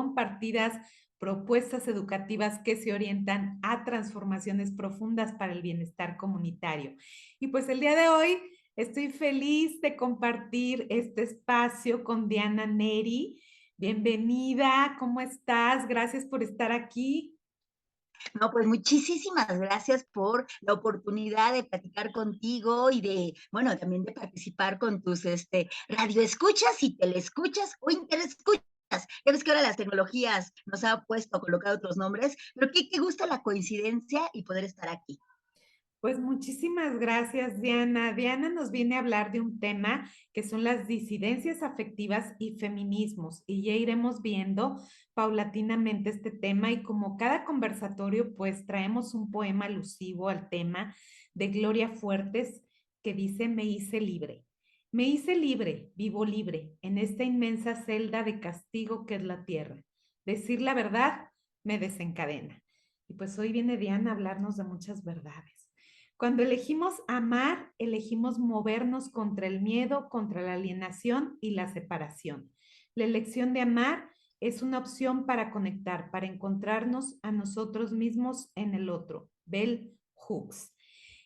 compartidas, propuestas educativas que se orientan a transformaciones profundas para el bienestar comunitario. Y pues el día de hoy estoy feliz de compartir este espacio con Diana Neri. Bienvenida, ¿cómo estás? Gracias por estar aquí. No, pues muchísimas gracias por la oportunidad de platicar contigo y de, bueno, también de participar con tus radioescuchas y teleescuchas o interescuchas. Ya ves que ahora las tecnologías nos ha puesto a colocar otros nombres, pero qué gusta la coincidencia y poder estar aquí. Pues muchísimas gracias, Diana. Diana nos viene a hablar de un tema que son las disidencias afectivas y feminismos, y ya iremos viendo paulatinamente este tema y como cada conversatorio, pues traemos un poema alusivo al tema de Gloria Fuertes que dice, me hice libre. Me hice libre, vivo libre, en esta inmensa celda de castigo que es la tierra. Decir la verdad me desencadena. Y pues hoy viene Diana a hablarnos de muchas verdades. Cuando elegimos amar, elegimos movernos contra el miedo, contra la alienación y la separación. La elección de amar es una opción para conectar, para encontrarnos a nosotros mismos en el otro. Bell Hooks.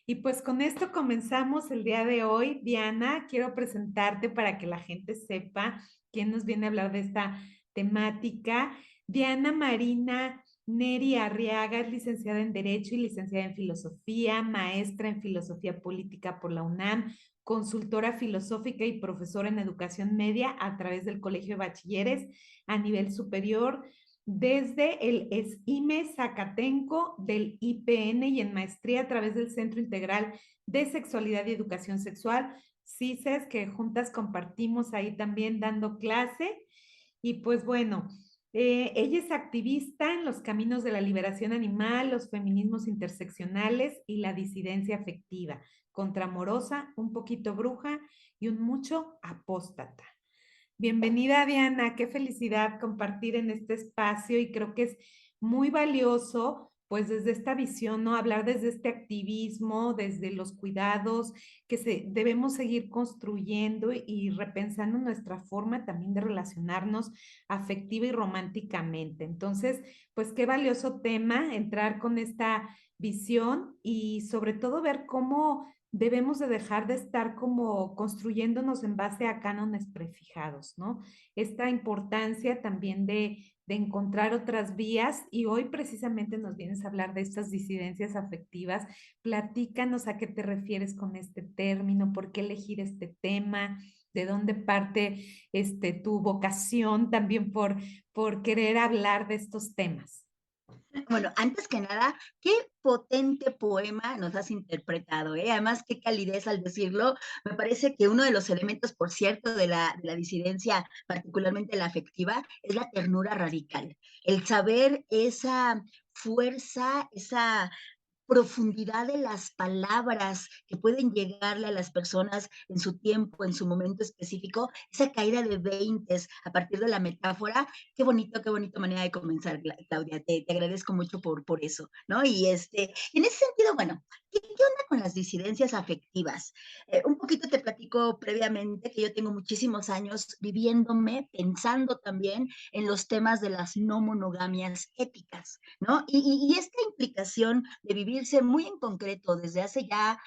Y pues con esto comenzamos el día de hoy. Diana, quiero presentarte para que la gente sepa quién nos viene a hablar de esta temática. Diana Marina Neri Arriaga es licenciada en Derecho y licenciada en Filosofía, maestra en Filosofía Política por la UNAM, consultora filosófica y profesora en Educación Media a través del Colegio de Bachilleres a nivel superior, desde el SIME Zacatenco del IPN y en maestría a través del Centro Integral de Sexualidad y Educación Sexual, CISES, que juntas compartimos ahí también dando clase. Y pues bueno, ella es activista en los caminos de la liberación animal, los feminismos interseccionales y la disidencia afectiva, contramorosa, un poquito bruja y un mucho apóstata. Bienvenida, Diana. Qué felicidad compartir en este espacio y creo que es muy valioso, pues desde esta visión, ¿no? Hablar desde este activismo, desde los cuidados debemos seguir construyendo y repensando nuestra forma también de relacionarnos afectiva y románticamente. Entonces, pues qué valioso tema entrar con esta visión y sobre todo ver cómo debemos de dejar de estar como construyéndonos en base a cánones prefijados, ¿no? Esta importancia también de encontrar otras vías y hoy precisamente nos vienes a hablar de estas disidencias afectivas. Platícanos a qué te refieres con este término, por qué elegir este tema, de dónde parte tu vocación también por querer hablar de estos temas. Bueno, antes que nada, qué potente poema nos has interpretado, ¿eh? Además, qué calidez al decirlo. Me parece que uno de los elementos, por cierto, de la disidencia, particularmente la afectiva, es la ternura radical. El saber esa fuerza, esa profundidad de las palabras que pueden llegarle a las personas en su tiempo, en su momento específico, esa caída de veintes a partir de la metáfora, qué bonita manera de comenzar, Claudia, te agradezco mucho por eso, ¿no? Y en ese sentido, bueno, ¿qué onda con las disidencias afectivas? Un poquito te platico previamente que yo tengo muchísimos años viviéndome, pensando también en los temas de las no monogamias éticas, ¿no? Y esta implicación de vivirse muy en concreto desde hace ya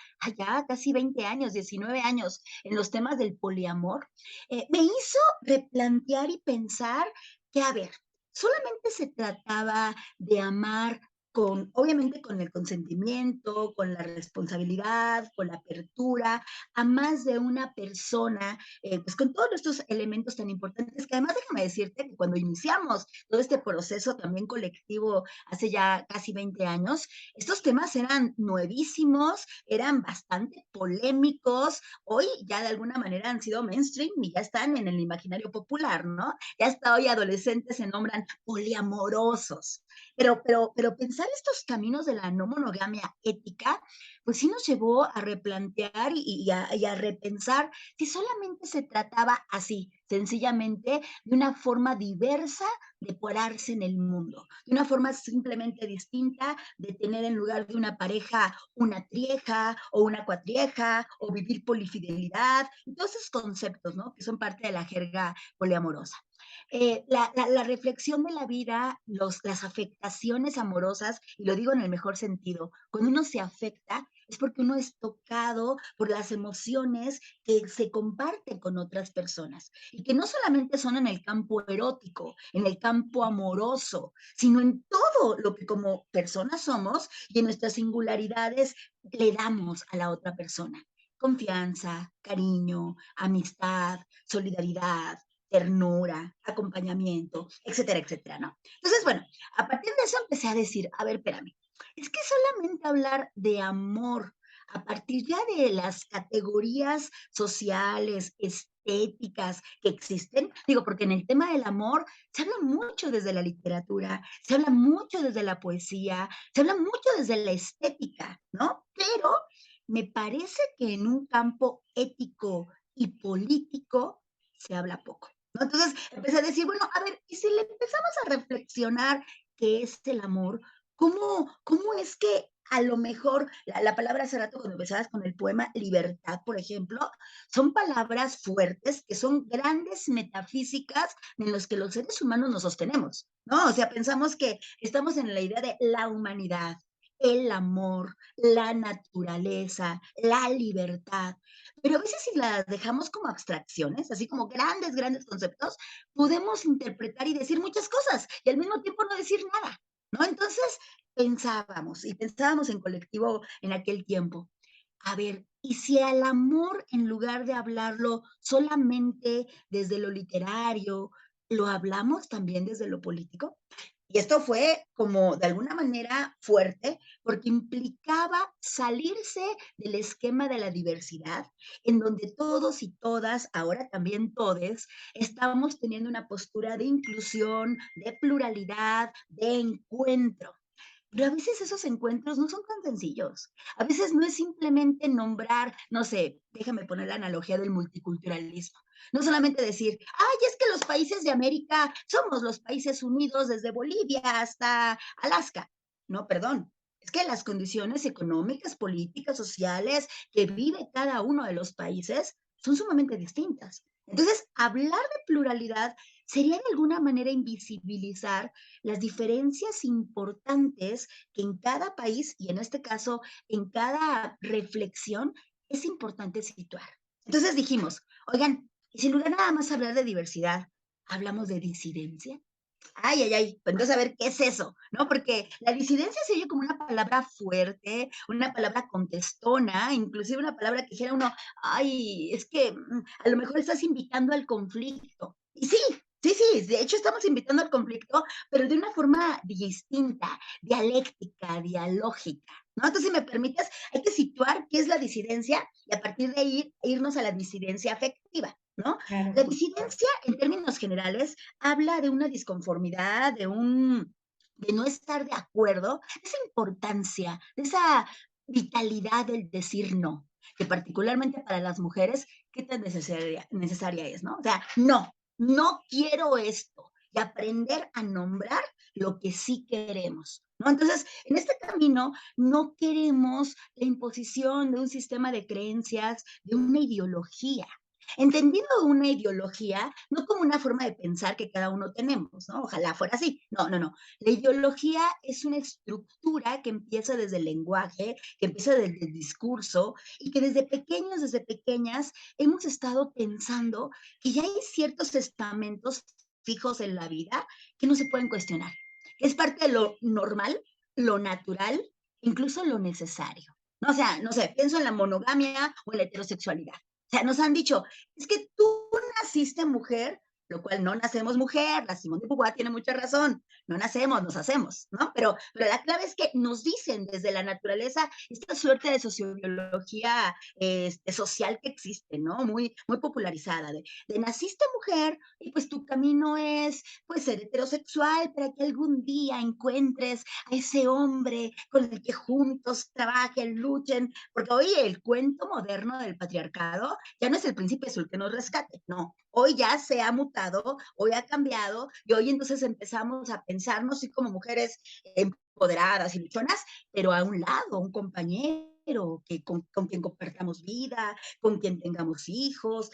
casi 20 años, 19 años, en los temas del poliamor, me hizo replantear y pensar que, a ver, solamente se trataba de amar obviamente con el consentimiento, con la responsabilidad, con la apertura, a más de una persona, pues con todos estos elementos tan importantes que además déjame decirte que cuando iniciamos todo este proceso también colectivo hace ya casi 20 años, estos temas eran nuevísimos, eran bastante polémicos, hoy ya de alguna manera han sido mainstream y ya están en el imaginario popular, ¿no? Ya hasta hoy adolescentes se nombran poliamorosos. Pero pensar estos caminos de la no monogamia ética, pues sí nos llevó a replantear y a repensar si solamente se trataba así, sencillamente de una forma diversa de pararse en el mundo, de una forma simplemente distinta de tener en lugar de una pareja una trieja o una cuatrieja o vivir polifidelidad, todos esos conceptos, ¿no? Que son parte de la jerga poliamorosa. La reflexión de la vida, las afectaciones amorosas, y lo digo en el mejor sentido, cuando uno se afecta es porque uno es tocado por las emociones que se comparten con otras personas y que no solamente son en el campo erótico, en el campo amoroso, sino en todo lo que como personas somos y en nuestras singularidades le damos a la otra persona. Confianza, cariño, amistad, solidaridad, ternura, acompañamiento, etcétera, etcétera, ¿no? Entonces, bueno, a partir de eso empecé a decir, a ver, espérame, es que solamente hablar de amor a partir ya de las categorías sociales, estéticas que existen, digo, porque en el tema del amor se habla mucho desde la literatura, se habla mucho desde la poesía, se habla mucho desde la estética, ¿no? Pero me parece que en un campo ético y político se habla poco, ¿no? Entonces empecé a decir, bueno, a ver, y si le empezamos a reflexionar qué es el amor, cómo es que a lo mejor la palabra hace rato cuando empezabas con el poema libertad, por ejemplo, son palabras fuertes que son grandes metafísicas en los que los seres humanos nos sostenemos, ¿no? O sea, pensamos que estamos en la idea de la humanidad, el amor, la naturaleza, la libertad. Pero a veces si las dejamos como abstracciones, así como grandes, grandes conceptos, podemos interpretar y decir muchas cosas y al mismo tiempo no decir nada, ¿no? Entonces pensábamos y pensábamos en colectivo en aquel tiempo. A ver, ¿y si al amor, en lugar de hablarlo solamente desde lo literario, lo hablamos también desde lo político? Y esto fue como de alguna manera fuerte porque implicaba salirse del esquema de la diversidad, en donde todos y todas, ahora también todes, estamos teniendo una postura de inclusión, de pluralidad, de encuentro. Pero a veces esos encuentros no son tan sencillos. A veces no es simplemente nombrar, no sé, déjame poner la analogía del multiculturalismo. No solamente decir, ay, es que los países de América somos los países unidos desde Bolivia hasta Alaska. No, perdón. Es que las condiciones económicas, políticas, sociales que vive cada uno de los países son sumamente distintas. Entonces, hablar de pluralidad sería de alguna manera invisibilizar las diferencias importantes que en cada país y en este caso en cada reflexión es importante situar. Entonces dijimos, oigan, y sin lugar nada más hablar de diversidad, hablamos de disidencia. Ay, ay, ay, pues entonces a ver qué es eso, ¿no? Porque la disidencia se oye como una palabra fuerte, una palabra contestona, inclusive una palabra que dijera uno, ay, es que a lo mejor estás invitando al conflicto. Y sí, sí, sí, de hecho estamos invitando al conflicto, pero de una forma distinta, dialéctica, dialógica, ¿no? Entonces, si me permites, hay que situar qué es la disidencia y a partir de ahí irnos a la disidencia afectiva, ¿no? La Claro. disidencia, en términos generales, habla de una disconformidad, de no estar de acuerdo, de esa importancia, de esa vitalidad del decir no, que particularmente para las mujeres, qué tan necesaria es, ¿no? O sea, no, no quiero esto, y aprender a nombrar lo que sí queremos, ¿no? Entonces, en este camino no queremos la imposición de un sistema de creencias, de una ideología, entendiendo una ideología no como una forma de pensar que cada uno tenemos, ¿no? Ojalá fuera así. No, no, no. La ideología es una estructura que empieza desde el lenguaje, que empieza desde el discurso y que desde pequeños, desde pequeñas, hemos estado pensando que ya hay ciertos estamentos fijos en la vida que no se pueden cuestionar. Es parte de lo normal, lo natural, incluso lo necesario. ¿No? O sea, no sé, pienso en la monogamia o en la heterosexualidad. O sea, nos han dicho, es que tú naciste mujer, lo cual no nacemos mujer, la Simón de Beauvoir tiene mucha razón, no nacemos, nos hacemos, ¿no? Pero la clave es que nos dicen desde la naturaleza esta suerte de sociobiología social que existe, ¿no? Muy, muy popularizada, de naciste mujer y pues tu camino es pues ser heterosexual para que algún día encuentres a ese hombre con el que juntos trabajen, luchen, porque hoy el cuento moderno del patriarcado ya no es el príncipe azul que nos rescate, no. Hoy ya se ha mutado, hoy ha cambiado y hoy entonces empezamos a pensarnos sí, como mujeres empoderadas y luchonas, pero a un lado, un compañero que con quien compartamos vida, con quien tengamos hijos,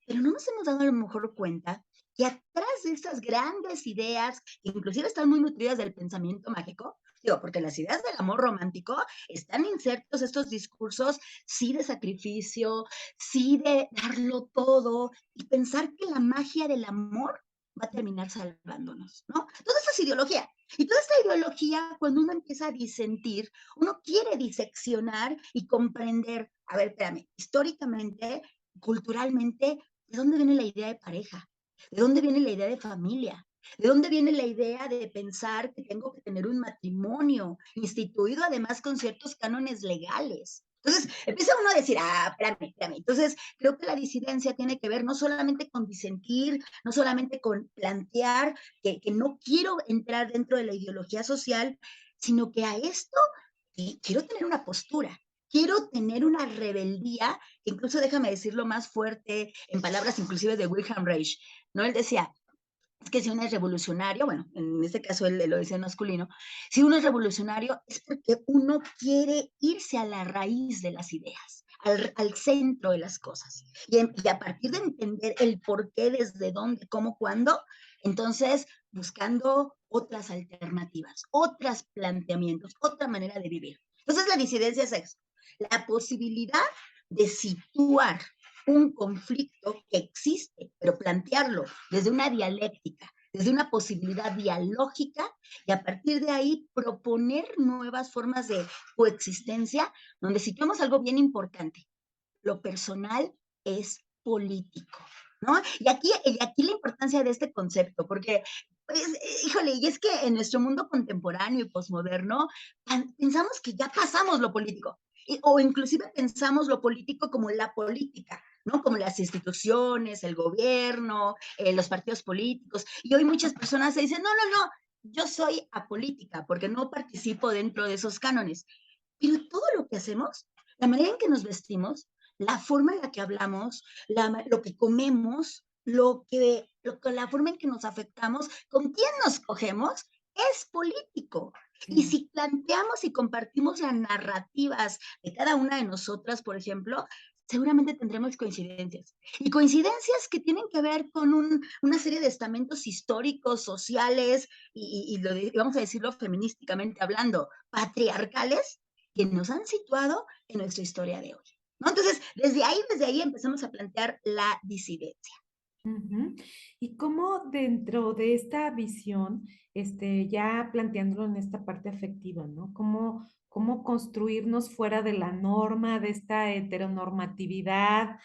pero no nos hemos dado a lo mejor cuenta que atrás de estas grandes ideas, que inclusive están muy nutridas del pensamiento mágico, digo, porque las ideas del amor romántico están insertos estos discursos, sí de sacrificio, sí de darlo todo y pensar que la magia del amor va a terminar salvándonos, ¿no? Toda esta es ideología. Y toda esta ideología, cuando uno empieza a disentir, uno quiere diseccionar y comprender, a ver, espérame, históricamente, culturalmente, ¿de dónde viene la idea de pareja? ¿De dónde viene la idea de familia? ¿De dónde viene la idea de pensar que tengo que tener un matrimonio instituido además con ciertos cánones legales? Entonces, empieza uno a decir, espérame, espérame. Entonces, creo que la disidencia tiene que ver no solamente con disentir, no solamente con plantear que no quiero entrar dentro de la ideología social, sino que a esto quiero tener una postura, quiero tener una rebeldía, que incluso déjame decirlo más fuerte, en palabras inclusive de Wilhelm Reich, ¿no? Él decía, es que si uno es revolucionario, bueno, en este caso él lo decía en masculino, si uno es revolucionario es porque uno quiere irse a la raíz de las ideas, al centro de las cosas. Y a partir de entender el por qué, desde dónde, cómo, cuándo, entonces buscando otras alternativas, otros planteamientos, otra manera de vivir. Entonces la disidencia es eso, la posibilidad de situar un conflicto que existe, pero plantearlo desde una dialéctica, desde una posibilidad dialógica y a partir de ahí proponer nuevas formas de coexistencia donde situemos algo bien importante. Lo personal es político, ¿no? Y aquí la importancia de este concepto, porque pues, híjole, y es que en nuestro mundo contemporáneo y posmoderno pensamos que ya pasamos lo político, o inclusive pensamos lo político como la política, ¿no? Como las instituciones, el gobierno, los partidos políticos. Y hoy muchas personas se dicen, no, no, no, yo soy apolítica porque no participo dentro de esos cánones. Pero todo lo que hacemos, la manera en que nos vestimos, la forma en la que hablamos, lo que comemos, la forma en que nos afectamos, con quién nos cogemos, es político. Y Sí. si planteamos y compartimos las narrativas de cada una de nosotras, por ejemplo, seguramente tendremos coincidencias. Y coincidencias que tienen que ver con una serie de estamentos históricos, sociales, vamos a decirlo feminísticamente hablando, patriarcales, que nos han situado en nuestra historia de hoy, ¿no? Entonces, desde ahí empezamos a plantear la disidencia. Ujú. Y cómo dentro de esta visión, ya planteándolo en esta parte afectiva, ¿no? Cómo construirnos fuera de la norma, de esta heteronormatividad,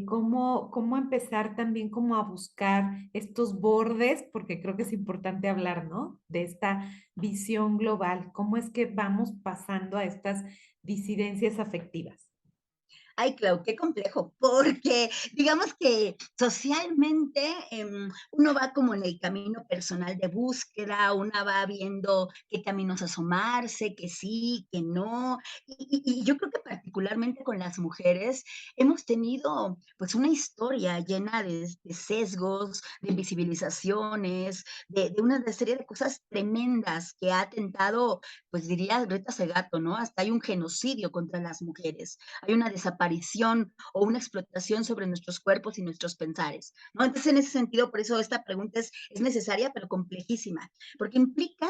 cómo empezar también como a buscar estos bordes, porque creo que es importante hablar, ¿no? De esta visión global, cómo es que vamos pasando a estas disidencias afectivas. Ay, Clau, qué complejo, porque digamos que socialmente uno va como en el camino personal de búsqueda, uno va viendo qué caminos asomarse, que sí, que no, y yo creo que particularmente con las mujeres hemos tenido pues una historia llena de sesgos, de invisibilizaciones, de una serie de cosas tremendas que ha atentado, pues diría Greta Segato, ¿no? Hasta hay un genocidio contra las mujeres, hay una desaparición o una explotación sobre nuestros cuerpos y nuestros pensares, ¿no? Entonces, en ese sentido, por eso esta pregunta es necesaria, pero complejísima, porque implica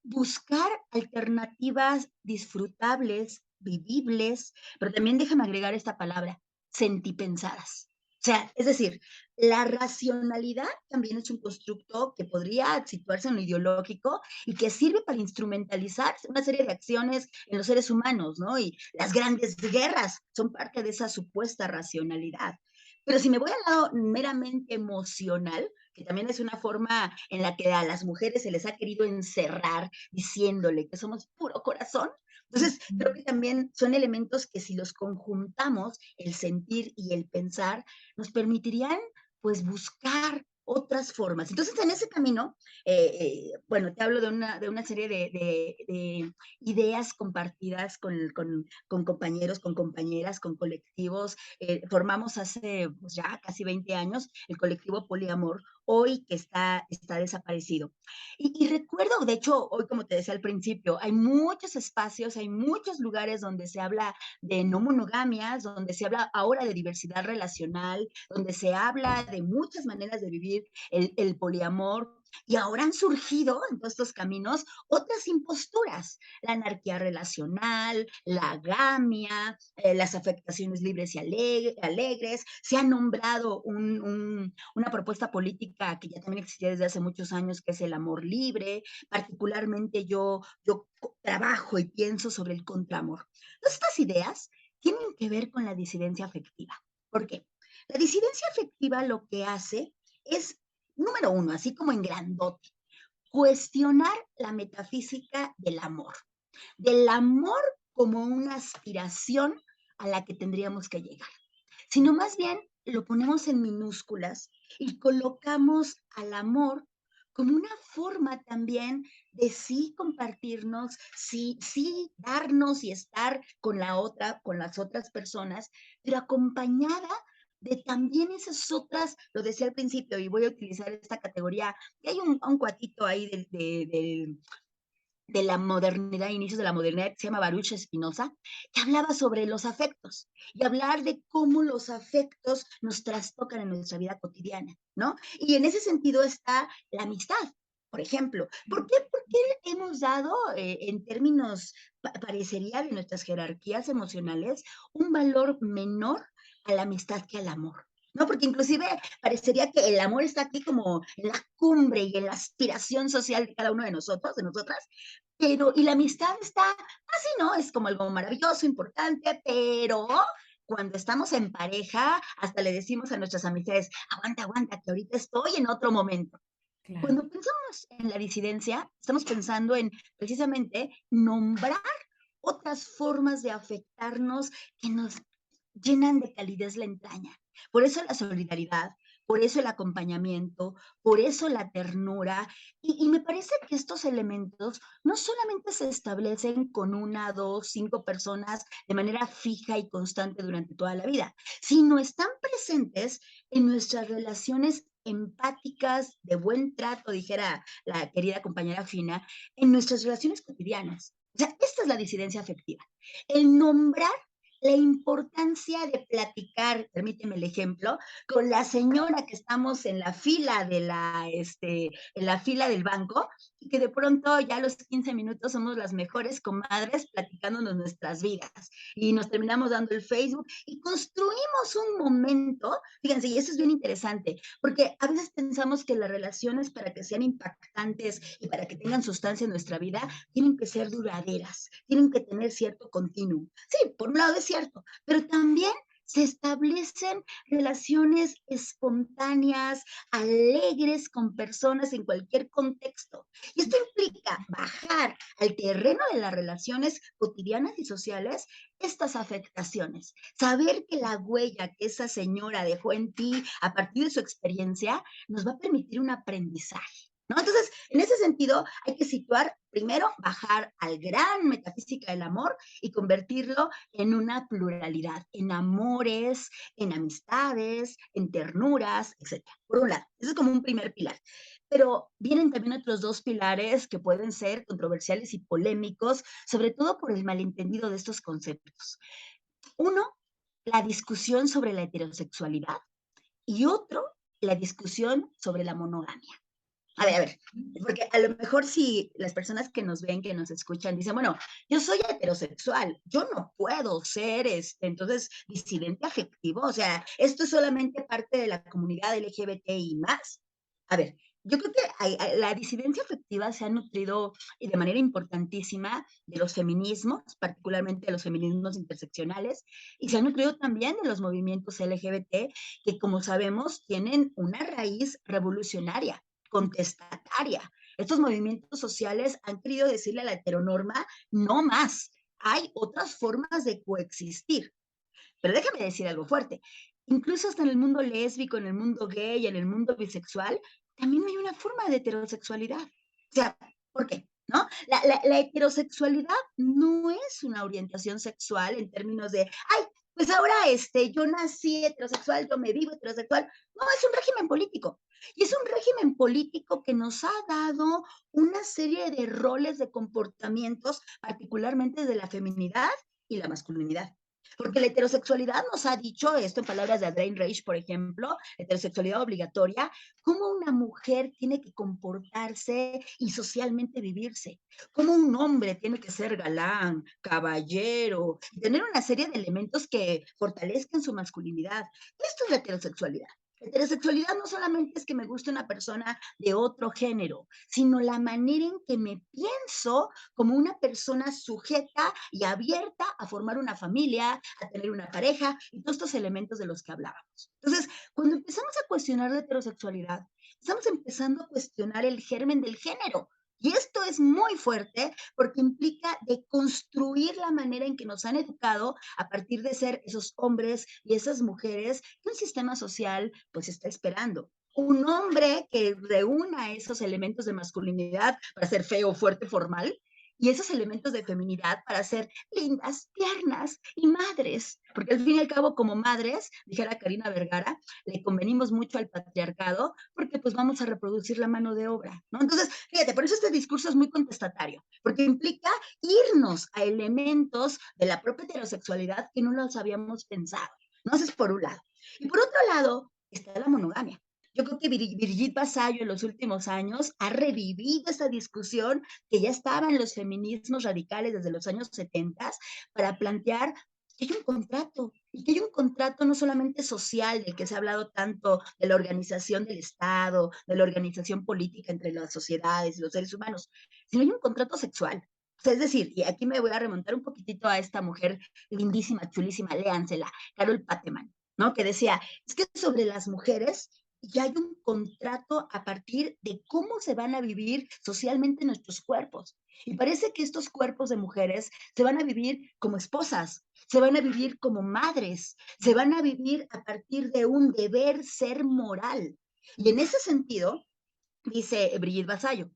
buscar alternativas disfrutables, vivibles, pero también déjame agregar esta palabra, sentipensadas. O sea, es decir, la racionalidad también es un constructo que podría situarse en lo ideológico y que sirve para instrumentalizar una serie de acciones en los seres humanos, ¿no? Y las grandes guerras son parte de esa supuesta racionalidad. Pero si me voy al lado meramente emocional, que también es una forma en la que a las mujeres se les ha querido encerrar diciéndole que somos puro corazón, entonces creo que también son elementos que si los conjuntamos, el sentir y el pensar, nos permitirían pues buscar otras formas. Entonces, en ese camino, bueno, te hablo de una serie de ideas compartidas con compañeros, con compañeras, con colectivos. Formamos hace pues, ya casi 20 años el colectivo Poliamor, hoy que está desaparecido. Y recuerdo, de hecho, hoy, como te decía al principio, hay muchos espacios, hay muchos lugares donde se habla de no monogamias, donde se habla ahora de diversidad relacional, donde se habla de muchas maneras de vivir el poliamor. Y ahora han surgido en todos estos caminos otras imposturas, la anarquía relacional, la agamia, las afectaciones libres y alegres. Se ha nombrado una propuesta política que ya también existía desde hace muchos años, que es el amor libre. Particularmente yo trabajo y pienso sobre el contraamor. Entonces, estas ideas tienen que ver con la disidencia afectiva. ¿Por qué? La disidencia afectiva lo que hace es, número uno, así como en grandote, cuestionar la metafísica del amor como una aspiración a la que tendríamos que llegar, sino más bien lo ponemos en minúsculas y colocamos al amor como una forma también de sí compartirnos, sí darnos y estar con la otra, con las otras personas, pero acompañada de también esas otras, lo decía al principio, y voy a utilizar esta categoría, que hay un cuatito ahí de la modernidad, inicios de la modernidad, que se llama Baruch Spinoza, que hablaba sobre los afectos y hablar de cómo los afectos nos trastocan en nuestra vida cotidiana, ¿no? Y en ese sentido está la amistad, por ejemplo. ¿Por qué hemos dado, en términos, parecería de nuestras jerarquías emocionales, un valor menor a la amistad que al amor? ¿No? Porque inclusive parecería que el amor está aquí como en la cumbre y en la aspiración social de cada uno de nosotros, de nosotras, pero, y la amistad está así, ¿no? Es como algo maravilloso, importante, pero cuando estamos en pareja, hasta le decimos a nuestras amistades, aguanta, aguanta, que ahorita estoy en otro momento. Claro. Cuando pensamos en la disidencia, estamos pensando en precisamente nombrar otras formas de afectarnos que nos llenan de calidez la entraña. Por eso la solidaridad, por eso el acompañamiento, por eso la ternura. Y me parece que estos elementos no solamente se establecen con una, dos, cinco personas de manera fija y constante durante toda la vida, sino están presentes en nuestras relaciones empáticas, de buen trato, dijera la querida compañera Fina, en nuestras relaciones cotidianas. O sea, esta es la disidencia afectiva. El nombrar la importancia de platicar, permíteme el ejemplo, con la señora que estamos en la fila en la fila del banco, y que de pronto ya a los 15 minutos somos las mejores comadres platicándonos nuestras vidas, y nos terminamos dando el Facebook, y construimos un momento, fíjense, y eso es bien interesante, porque a veces pensamos que las relaciones, para que sean impactantes y para que tengan sustancia en nuestra vida, tienen que ser duraderas, tienen que tener cierto continuum. Sí, por un lado es cierto, pero también se establecen relaciones espontáneas, alegres con personas en cualquier contexto. Y esto implica bajar al terreno de las relaciones cotidianas y sociales estas afectaciones. Saber que la huella que esa señora dejó en ti a partir de su experiencia nos va a permitir un aprendizaje, ¿no? Entonces, en ese sentido, hay que situar, primero, bajar al gran metafísica del amor y convertirlo en una pluralidad, en amores, en amistades, en ternuras, etcétera. Por un lado, eso es como un primer pilar. Pero vienen también otros dos pilares que pueden ser controversiales y polémicos, sobre todo por el malentendido de estos conceptos. Uno, la discusión sobre la heterosexualidad, y otro, la discusión sobre la monogamia. A ver, porque a lo mejor si las personas que nos ven, que nos escuchan, dicen, bueno, yo soy heterosexual, yo no puedo ser, entonces, disidente afectivo, o sea, esto es solamente parte de la comunidad LGBTI más. A ver, yo creo que la disidencia afectiva se ha nutrido de manera importantísima de los feminismos, particularmente de los feminismos interseccionales, y se ha nutrido también de los movimientos LGBT, que como sabemos tienen una raíz revolucionaria, contestataria. Estos movimientos sociales han querido decirle a la heteronorma, no más, hay otras formas de coexistir. Pero déjame decir algo fuerte. Incluso hasta en el mundo lésbico, en el mundo gay, en el mundo bisexual, también hay una forma de heterosexualidad. O sea, ¿por qué? ¿No? La heterosexualidad no es una orientación sexual en términos de, ay, pues ahora yo nací heterosexual, yo me vivo heterosexual. No, es un régimen político. Y es un régimen político que nos ha dado una serie de roles de comportamientos, particularmente de la feminidad y la masculinidad. Porque la heterosexualidad nos ha dicho esto en palabras de Adrienne Reich, por ejemplo, heterosexualidad obligatoria, cómo una mujer tiene que comportarse y socialmente vivirse, cómo un hombre tiene que ser galán, caballero, y tener una serie de elementos que fortalezcan su masculinidad. Esto es la heterosexualidad. La heterosexualidad no solamente es que me guste una persona de otro género, sino la manera en que me pienso como una persona sujeta y abierta a formar una familia, a tener una pareja y todos estos elementos de los que hablábamos. Entonces, cuando empezamos a cuestionar la heterosexualidad, estamos empezando a cuestionar el germen del género. Y esto es muy fuerte porque implica de construir la manera en que nos han educado a partir de ser esos hombres y esas mujeres que un sistema social pues está esperando. Un hombre que reúna esos elementos de masculinidad para ser feo, fuerte, formal, y esos elementos de feminidad para ser lindas, tiernas y madres. Porque al fin y al cabo, como madres, dijera Karina Vergara, le convenimos mucho al patriarcado porque pues vamos a reproducir la mano de obra, ¿no? Entonces, fíjate, por eso este discurso es muy contestatario, porque implica irnos a elementos de la propia heterosexualidad que no los habíamos pensado, ¿no? Eso es por un lado. Y por otro lado, está la monogamia. Yo creo que Brigitte Vasallo en los últimos años ha revivido esta discusión que ya estaba en los feminismos radicales desde los años 70 para plantear que hay un contrato, y que hay un contrato no solamente social, del que se ha hablado tanto, de la organización del Estado, de la organización política entre las sociedades y los seres humanos, sino hay un contrato sexual. O sea, es decir, y aquí me voy a remontar un poquitito a esta mujer lindísima, chulísima, léansela, Carol Pateman, ¿no? Que decía, es que sobre las mujeres ya hay un contrato a partir de cómo se van a vivir socialmente nuestros cuerpos. Y parece que estos cuerpos de mujeres se van a vivir como esposas, se van a vivir como madres, se van a vivir a partir de un deber ser moral. Y en ese sentido, dice Brigitte Vasallo,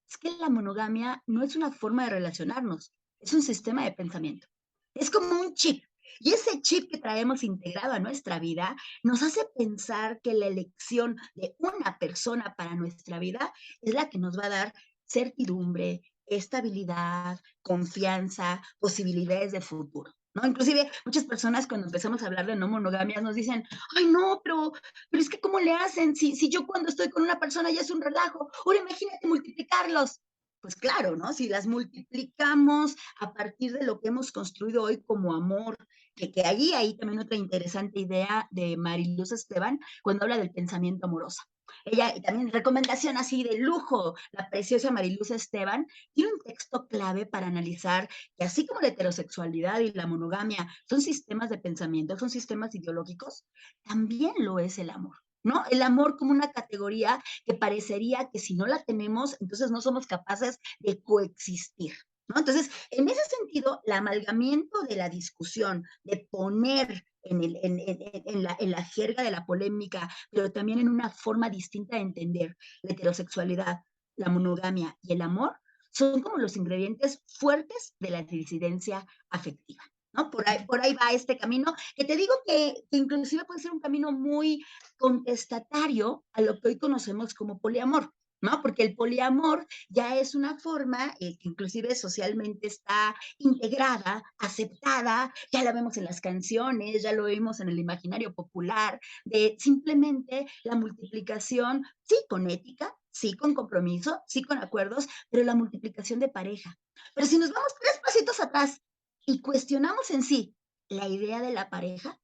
es que la monogamia no es una forma de relacionarnos, es un sistema de pensamiento. Es como un chip. Y ese chip que traemos integrado a nuestra vida nos hace pensar que la elección de una persona para nuestra vida es la que nos va a dar certidumbre, estabilidad, confianza, posibilidades de futuro. ¿No? Inclusive muchas personas cuando empezamos a hablar de no monogamias nos dicen, ay no, pero es que ¿cómo le hacen? Si yo cuando estoy con una persona ya es un relajo, ahora imagínate multiplicarlos. Pues claro, ¿no? Si las multiplicamos a partir de lo que hemos construido hoy como amor, que ahí hay también otra interesante idea de Mariluz Esteban cuando habla del pensamiento amoroso. Ella, y también recomendación así de lujo, la preciosa Mariluz Esteban, tiene un texto clave para analizar que así como la heterosexualidad y la monogamia son sistemas de pensamiento, son sistemas ideológicos, también lo es el amor. ¿No? El amor como una categoría que parecería que si no la tenemos, entonces no somos capaces de coexistir. ¿No? Entonces, en ese sentido, el amalgamiento de la discusión, de poner en la jerga de la polémica, pero también en una forma distinta de entender la heterosexualidad, la monogamia y el amor, son como los ingredientes fuertes de la disidencia afectiva. ¿No? Por ahí va este camino, que te digo que inclusive puede ser un camino muy contestatario a lo que hoy conocemos como poliamor. ¿No? Porque el poliamor ya es una forma que inclusive socialmente está integrada, aceptada, ya la vemos en las canciones, ya lo vemos en el imaginario popular, de simplemente la multiplicación, sí, con ética, sí, con compromiso, sí, con acuerdos, pero la multiplicación de pareja. Pero si nos vamos 3 pasitos atrás y cuestionamos en sí la idea de la pareja,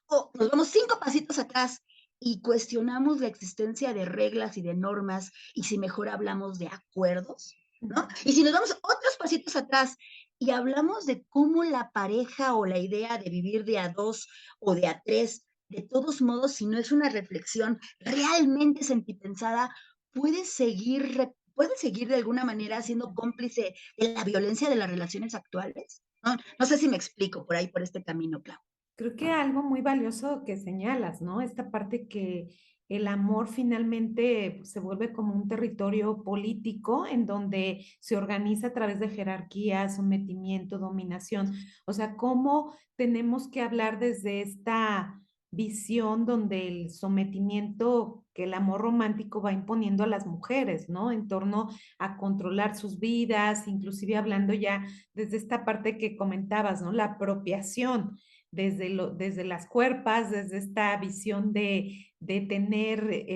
o nos vamos 5 pasitos atrás y cuestionamos la existencia de reglas y de normas, y si mejor hablamos de acuerdos, ¿no? Y si nos vamos otros pasitos atrás y hablamos de cómo la pareja o la idea de vivir de a dos o de a tres, de todos modos, si no es una reflexión realmente sentipensada, puede seguir de alguna manera siendo cómplice de la violencia de las relaciones actuales. No, no sé si me explico por ahí, por este camino, Clau. Creo que algo muy valioso que señalas, ¿no? Esta parte que el amor finalmente se vuelve como un territorio político en donde se organiza a través de jerarquía, sometimiento, dominación. O sea, cómo tenemos que hablar desde esta visión donde el sometimiento que el amor romántico va imponiendo a las mujeres, ¿no? En torno a controlar sus vidas, inclusive hablando ya desde esta parte que comentabas, ¿no? La apropiación desde las cuerpas, desde esta visión de tener,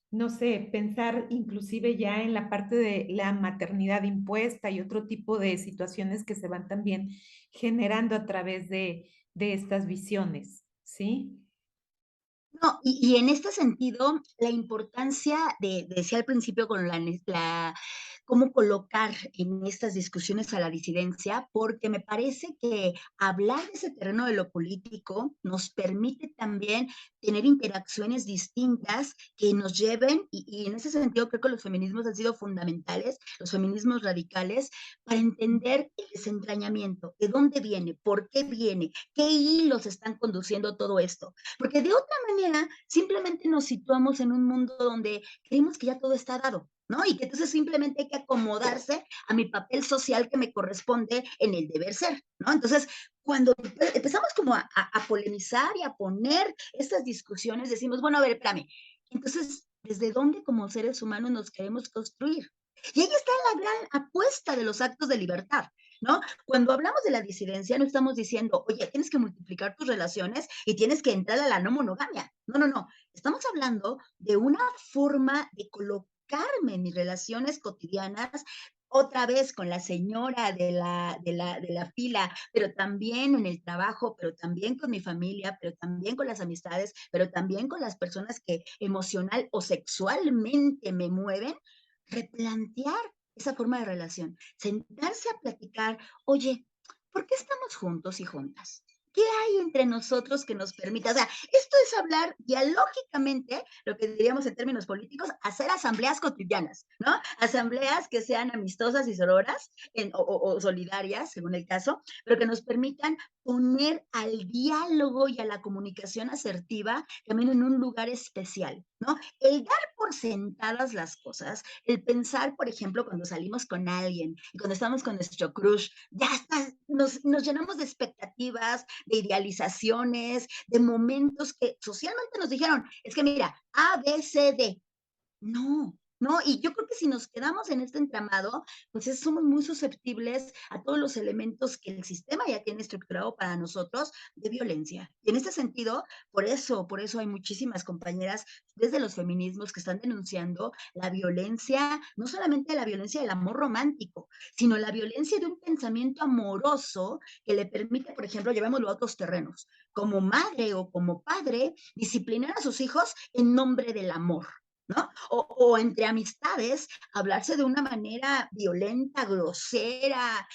no sé, pensar inclusive ya en la parte de la maternidad impuesta y otro tipo de situaciones que se van también generando a través de estas visiones, ¿sí? No, y en este sentido, la importancia decía al principio con cómo colocar en estas discusiones a la disidencia, porque me parece que hablar de ese terreno de lo político nos permite también tener interacciones distintas que nos lleven, y en ese sentido creo que los feminismos han sido fundamentales, los feminismos radicales, para entender el desentrañamiento, de dónde viene, por qué viene, qué hilos están conduciendo todo esto. Porque de otra manera, simplemente nos situamos en un mundo donde creemos que ya todo está dado, ¿no? Y que entonces simplemente hay que acomodarse a mi papel social que me corresponde en el deber ser, ¿no? Entonces, cuando empezamos como a polemizar y a poner estas discusiones, decimos, bueno, a ver, espérame, entonces, ¿desde dónde como seres humanos nos queremos construir? Y ahí está la gran apuesta de los actos de libertad, ¿no? Cuando hablamos de la disidencia, no estamos diciendo, oye, tienes que multiplicar tus relaciones y tienes que entrar a la no monogamia. No, no, no. Estamos hablando de una forma de colocarme en mis relaciones cotidianas, otra vez con la señora de la fila, pero también en el trabajo, pero también con mi familia, pero también con las amistades, pero también con las personas que emocional o sexualmente me mueven, replantear esa forma de relación, sentarse a platicar, oye, ¿por qué estamos juntos y juntas? ¿Qué hay entre nosotros que nos permita? O sea, esto es hablar dialógicamente, lo que diríamos en términos políticos, hacer asambleas cotidianas, ¿no? Asambleas que sean amistosas y sororas o solidarias, según el caso, pero que nos permitan poner al diálogo y a la comunicación asertiva también en un lugar especial, ¿no? El dar por sentadas las cosas, el pensar, por ejemplo, cuando salimos con alguien y cuando estamos con nuestro crush, ya está, nos llenamos de expectativas, de idealizaciones, de momentos que socialmente nos dijeron, es que mira, A, B, C, D. No, no, y yo creo que si nos quedamos en este entramado, pues somos muy susceptibles a todos los elementos que el sistema ya tiene estructurado para nosotros de violencia. Y en este sentido, por eso hay muchísimas compañeras desde los feminismos que están denunciando la violencia, no solamente la violencia del amor romántico, sino la violencia de un pensamiento amoroso que le permite, por ejemplo, llevémoslo a otros terrenos, como madre o como padre, disciplinar a sus hijos en nombre del amor. ¿No? O entre amistades, hablarse de una manera violenta, grosera,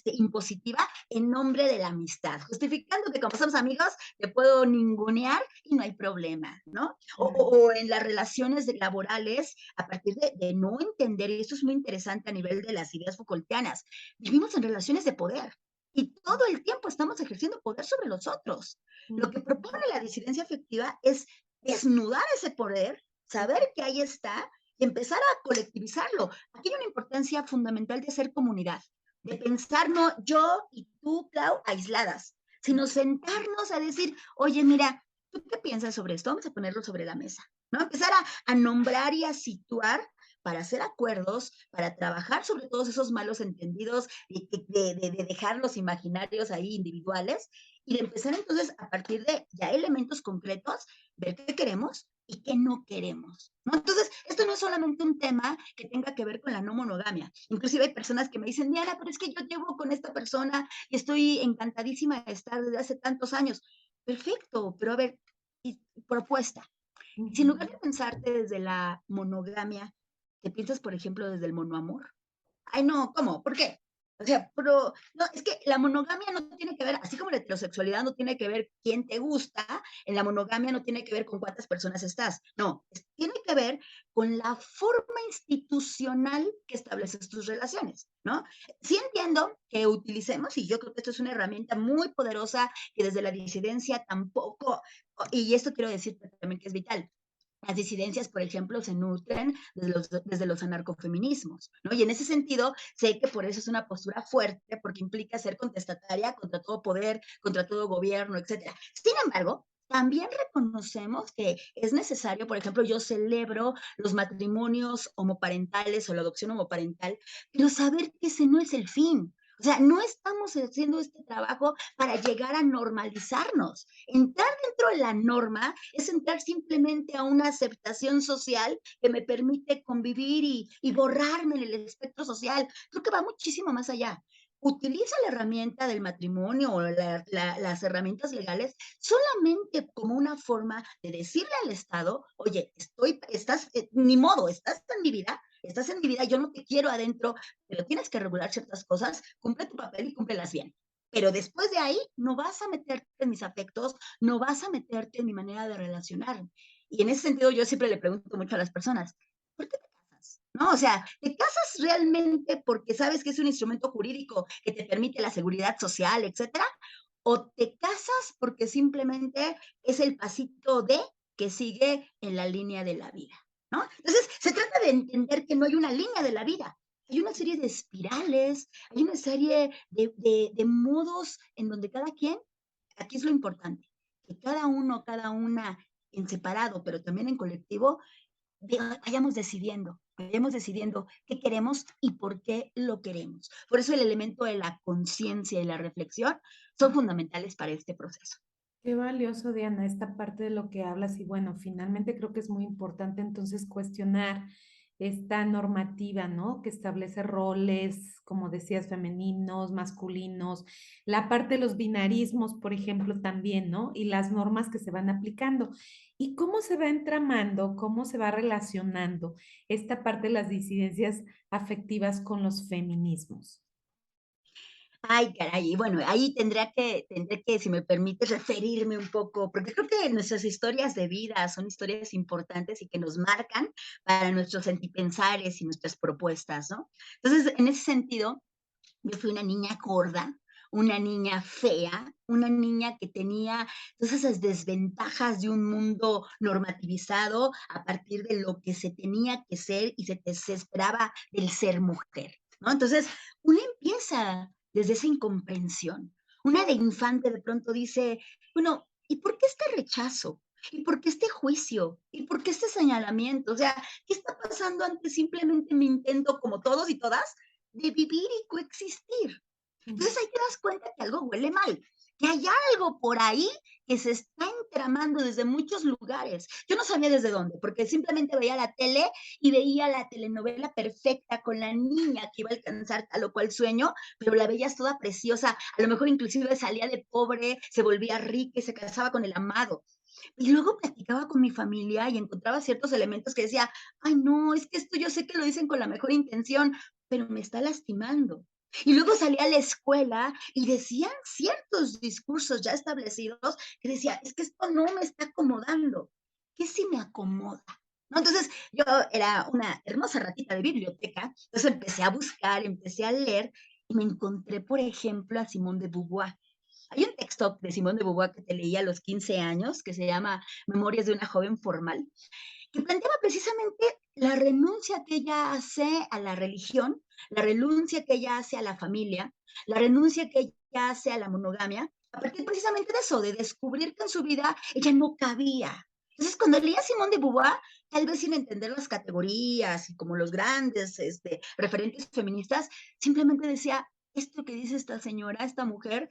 impositiva, en nombre de la amistad, justificando que como somos amigos, te puedo ningunear y no hay problema, ¿no? O en las relaciones laborales, a partir de no entender, y esto es muy interesante a nivel de las ideas Foucaultianas, vivimos en relaciones de poder. Y todo el tiempo estamos ejerciendo poder sobre los otros. Lo que propone la disidencia afectiva es desnudar ese poder, saber que ahí está y empezar a colectivizarlo. Aquí hay una importancia fundamental de ser comunidad, de pensar no yo y tú, Clau, aisladas, sino sentarnos a decir, oye, mira, ¿tú qué piensas sobre esto? Vamos a ponerlo sobre la mesa, ¿no? Empezar a nombrar y a situar para hacer acuerdos, para trabajar sobre todos esos malos entendidos, de dejar los imaginarios ahí individuales y de empezar entonces a partir de ya elementos concretos, ver qué queremos y qué no queremos, ¿no? Entonces, esto no es solamente un tema que tenga que ver con la no monogamia. Inclusive hay personas que me dicen, Diana, pero es que yo llevo con esta persona y estoy encantadísima de estar desde hace tantos años. Perfecto, pero a ver, propuesta. Si en lugar de pensarte desde la monogamia, te piensas, por ejemplo, desde el monoamor. Ay, no, ¿cómo? ¿Por qué? O sea, pero no, es que la monogamia no tiene que ver, así como la heterosexualidad no tiene que ver quién te gusta, en la monogamia no tiene que ver con cuántas personas estás. No, tiene que ver con la forma institucional que estableces tus relaciones, ¿no? Sí entiendo que utilicemos, y yo creo que esto es una herramienta muy poderosa que desde la disidencia tampoco, y esto quiero decir también que es vital, Las disidencias, por ejemplo, se nutren desde los anarcofeminismos, ¿no? Y en ese sentido, sé que por eso es una postura fuerte, porque implica ser contestataria contra todo poder, contra todo gobierno, etcétera. Sin embargo, también reconocemos que es necesario, por ejemplo, yo celebro los matrimonios homoparentales o la adopción homoparental, pero saber que ese no es el fin. O sea, no estamos haciendo este trabajo para llegar a normalizarnos. Entrar dentro de la norma es entrar simplemente a una aceptación social que me permite convivir y borrarme en el espectro social. Creo que va muchísimo más allá. Utiliza la herramienta del matrimonio o las herramientas legales solamente como una forma de decirle al Estado, oye, ni modo, estás en mi vida, yo no te quiero adentro, pero tienes que regular ciertas cosas, cumple tu papel y cúmplelas bien. Pero después de ahí no vas a meterte en mis afectos, no vas a meterte en mi manera de relacionar. Y en ese sentido yo siempre le pregunto mucho a las personas, ¿por qué te casas? ¿No? O sea, ¿te casas realmente porque sabes que es un instrumento jurídico que te permite la seguridad social, etcétera? ¿O te casas porque simplemente es el pasito de que sigue en la línea de la vida? ¿No? Entonces, se trata de entender que no hay una línea de la vida, hay una serie de espirales, hay una serie de modos en donde cada quien, aquí es lo importante, que cada uno, cada una en separado, pero también en colectivo, vayamos decidiendo qué queremos y por qué lo queremos. Por eso el elemento de la conciencia y la reflexión son fundamentales para este proceso. Qué valioso, Diana, esta parte de lo que hablas y bueno, finalmente creo que es muy importante entonces cuestionar esta normativa, ¿no? Que establece roles, como decías, femeninos, masculinos, la parte de los binarismos, por ejemplo, también, ¿no? Y las normas que se van aplicando. ¿Y cómo se va entramando, cómo se va relacionando esta parte de las disidencias afectivas con los feminismos? Ay, caray, y bueno, ahí tendré que, si me permites, referirme un poco, porque creo que nuestras historias de vida son historias importantes y que nos marcan para nuestros sentipensares y nuestras propuestas, ¿no? Entonces, en ese sentido, yo fui una niña gorda, una niña fea, una niña que tenía todas esas desventajas de un mundo normativizado a partir de lo que se tenía que ser y se esperaba del ser mujer, ¿no? Entonces, uno empieza desde esa incomprensión. Una de infante de pronto dice, bueno, ¿y por qué este rechazo? ¿Y por qué este juicio? ¿Y por qué este señalamiento? O sea, ¿qué está pasando ante simplemente mi intento, como todos y todas, de vivir y coexistir? Entonces ahí te das cuenta que algo huele mal, que hay algo por ahí que se está entramando desde muchos lugares. Yo no sabía desde dónde, porque simplemente veía la tele y veía la telenovela perfecta con la niña que iba a alcanzar tal o cual sueño, pero la veías toda preciosa, a lo mejor inclusive salía de pobre, se volvía rica y se casaba con el amado. Y luego platicaba con mi familia y encontraba ciertos elementos que decía, ay no, es que esto yo sé que lo dicen con la mejor intención, pero me está lastimando. Y luego salía a la escuela y decían ciertos discursos ya establecidos que decía, es que esto no me está acomodando. ¿Qué si me acomoda? ¿No? Entonces yo era una hermosa ratita de biblioteca, entonces empecé a buscar, empecé a leer y me encontré, por ejemplo, a Simone de Beauvoir. Hay un texto de Simone de Beauvoir que te leí a los 15 años que se llama Memorias de una joven formal, que planteaba precisamente la renuncia que ella hace a la religión, la renuncia que ella hace a la familia, la renuncia que ella hace a la monogamia, a partir precisamente de eso, de descubrir que en su vida ella no cabía. Entonces, cuando leía a Simone de Beauvoir, tal vez sin entender las categorías y como los grandes referentes feministas, simplemente decía, esto que dice esta señora, esta mujer,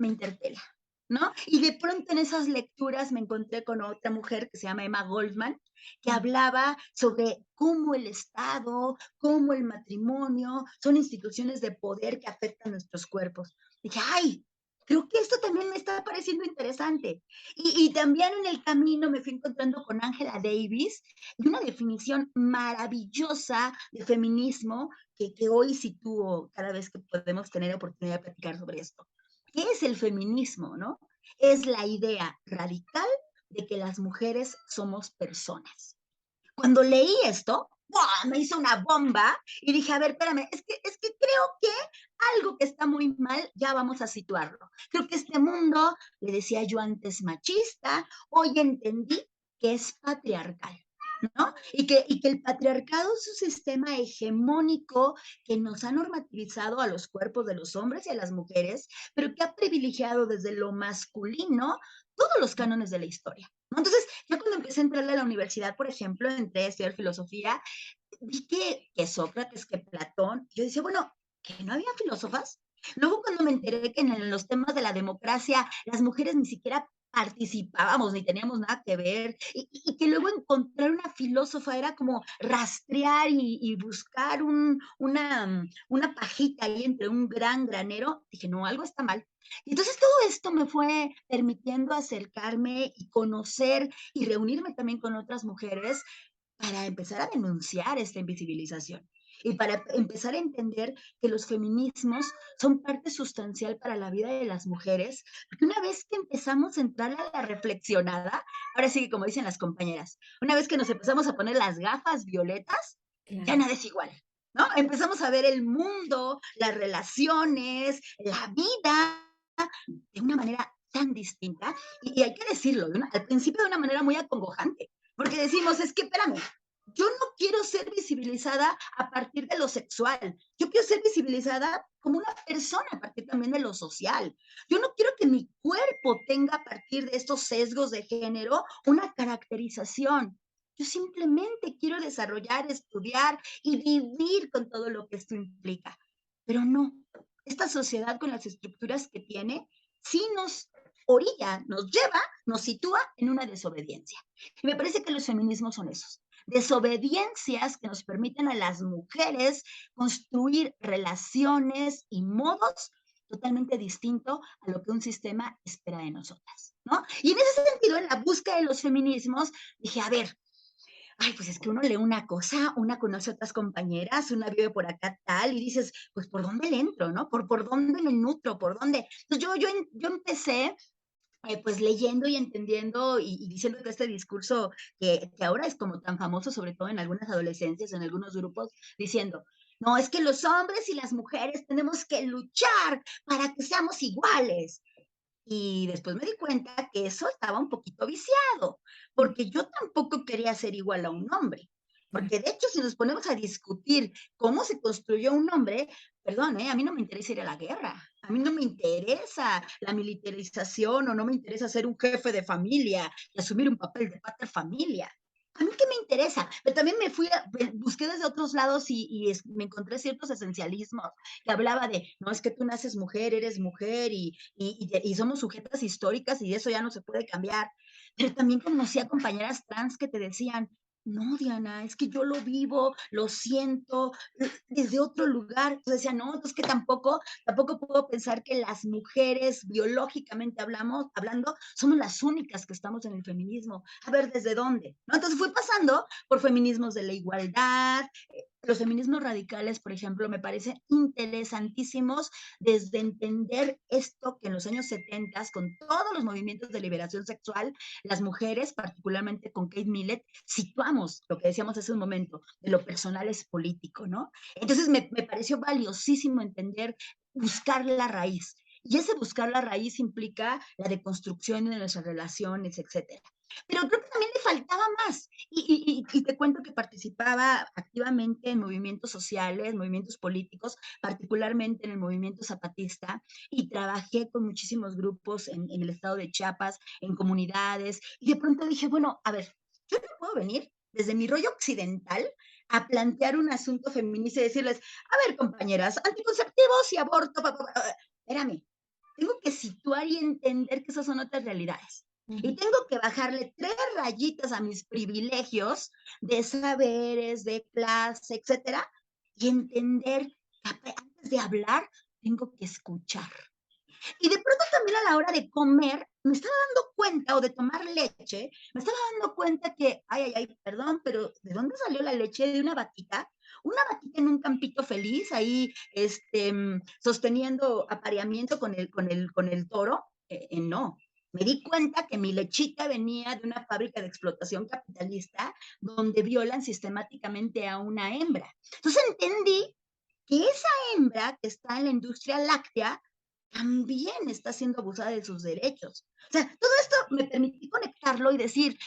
me interpela, ¿no? Y de pronto en esas lecturas me encontré con otra mujer que se llama Emma Goldman, que hablaba sobre cómo el Estado, cómo el matrimonio son instituciones de poder que afectan nuestros cuerpos. Dije, ay, creo que esto también me está pareciendo interesante. Y también en el camino me fui encontrando con Angela Davis y una definición maravillosa de feminismo que hoy sitúo cada vez que podemos tener oportunidad de platicar sobre esto. ¿Qué es el feminismo, no? Es la idea radical de que las mujeres somos personas. Cuando leí esto, ¡buah!, me hizo una bomba y dije, a ver, espérame, es que creo que algo que está muy mal, ya vamos a situarlo. Creo que este mundo, le decía yo antes, machista, hoy entendí que es patriarcal. ¿no? Y que el patriarcado es un sistema hegemónico que nos ha normativizado a los cuerpos de los hombres y a las mujeres, pero que ha privilegiado desde lo masculino todos los cánones de la historia, ¿no? Entonces, yo cuando empecé a entrarle a la universidad, por ejemplo, entré a estudiar filosofía, vi que Sócrates, que Platón, yo decía, bueno, ¿que no había filósofas? Luego cuando me enteré que en los temas de la democracia las mujeres ni siquiera participábamos ni teníamos nada que ver, y que luego encontrar una filósofa era como rastrear y buscar una pajita ahí entre un gran granero, dije, no, algo está mal. Y entonces todo esto me fue permitiendo acercarme y conocer y reunirme también con otras mujeres para empezar a denunciar esta invisibilización y para empezar a entender que los feminismos son parte sustancial para la vida de las mujeres, porque una vez que empezamos a entrar a la reflexionada, ahora sí que como dicen las compañeras, una vez que nos empezamos a poner las gafas violetas, ya Claro. nada es igual, ¿no? Empezamos a ver el mundo, las relaciones, la vida de una manera tan distinta, y hay que decirlo, al principio de una manera muy acongojante, porque decimos, es que espérame, yo no quiero ser visibilizada a partir de lo sexual, yo quiero ser visibilizada como una persona a partir también de lo social. Yo no quiero que mi cuerpo tenga a partir de estos sesgos de género una caracterización. Yo simplemente quiero desarrollar, estudiar y vivir con todo lo que esto implica. Pero no, esta sociedad con las estructuras que tiene, sí nos orilla, nos lleva, nos sitúa en una desobediencia. Y me parece que los feminismos son esos, desobediencias que nos permiten a las mujeres construir relaciones y modos totalmente distinto a lo que un sistema espera de nosotras, ¿no? Y en ese sentido, en la búsqueda de los feminismos, dije, a ver, ay, pues es que uno lee una cosa, una conoce a otras compañeras, una vive por acá tal, y dices, pues, ¿por dónde le entro, no? ¿Por dónde me nutro? ¿Por dónde? Entonces, yo empecé pues leyendo y entendiendo y diciendo que este discurso que ahora es como tan famoso, sobre todo en algunas adolescencias, en algunos grupos, diciendo, no, es que los hombres y las mujeres tenemos que luchar para que seamos iguales. Y después me di cuenta que eso estaba un poquito viciado, porque yo tampoco quería ser igual a un hombre. Porque de hecho, si nos ponemos a discutir cómo se construyó un hombre, perdón, a mí no me interesa ir a la guerra, a mí no me interesa la militarización o no me interesa ser un jefe de familia y asumir un papel de pater familia. A mí qué me interesa, pero también busqué desde otros lados y me encontré ciertos esencialismos que hablaba de, no, es que tú naces mujer, eres mujer y somos sujetas históricas y eso ya no se puede cambiar. Pero también conocí a compañeras trans que te decían, no, Diana, es que yo lo vivo, lo siento desde otro lugar. Entonces decía, no, es que tampoco puedo pensar que las mujeres biológicamente hablando, somos las únicas que estamos en el feminismo. A ver, ¿desde dónde? ¿No? Entonces fui pasando por feminismos de la igualdad, los feminismos radicales, por ejemplo, me parecen interesantísimos desde entender esto que en los años 70, con todos los movimientos de liberación sexual, las mujeres, particularmente con Kate Millett, situamos lo que decíamos hace un momento, de lo personal es político, ¿no? Entonces me pareció valiosísimo entender, buscar la raíz. Y ese buscar la raíz implica la deconstrucción de nuestras relaciones, etcétera. Pero creo que también le faltaba más. Y te cuento que participaba activamente en movimientos sociales, movimientos políticos, particularmente en el movimiento zapatista, y trabajé con muchísimos grupos en el estado de Chiapas, en comunidades, y de pronto dije, bueno, a ver, yo no puedo venir desde mi rollo occidental a plantear un asunto feminista y decirles, a ver, compañeras, anticonceptivos y aborto, espérame, tengo que situar y entender que esas son otras realidades. Y Ujú. tengo que bajarle 3 rayitas a mis privilegios de saberes, de clase, etcétera, y entender que antes de hablar tengo que escuchar. Y de pronto también a la hora de comer, me estaba dando cuenta, o de tomar leche, me estaba dando cuenta que, ay, perdón, pero ¿de dónde salió la leche? De una vaquita. Una vaquita en un campito feliz, ahí sosteniendo apareamiento con el toro. No. Me di cuenta que mi lechita venía de una fábrica de explotación capitalista donde violan sistemáticamente a una hembra. Entonces entendí que esa hembra que está en la industria láctea también está siendo abusada de sus derechos. O sea, todo esto me permití conectarlo y decir,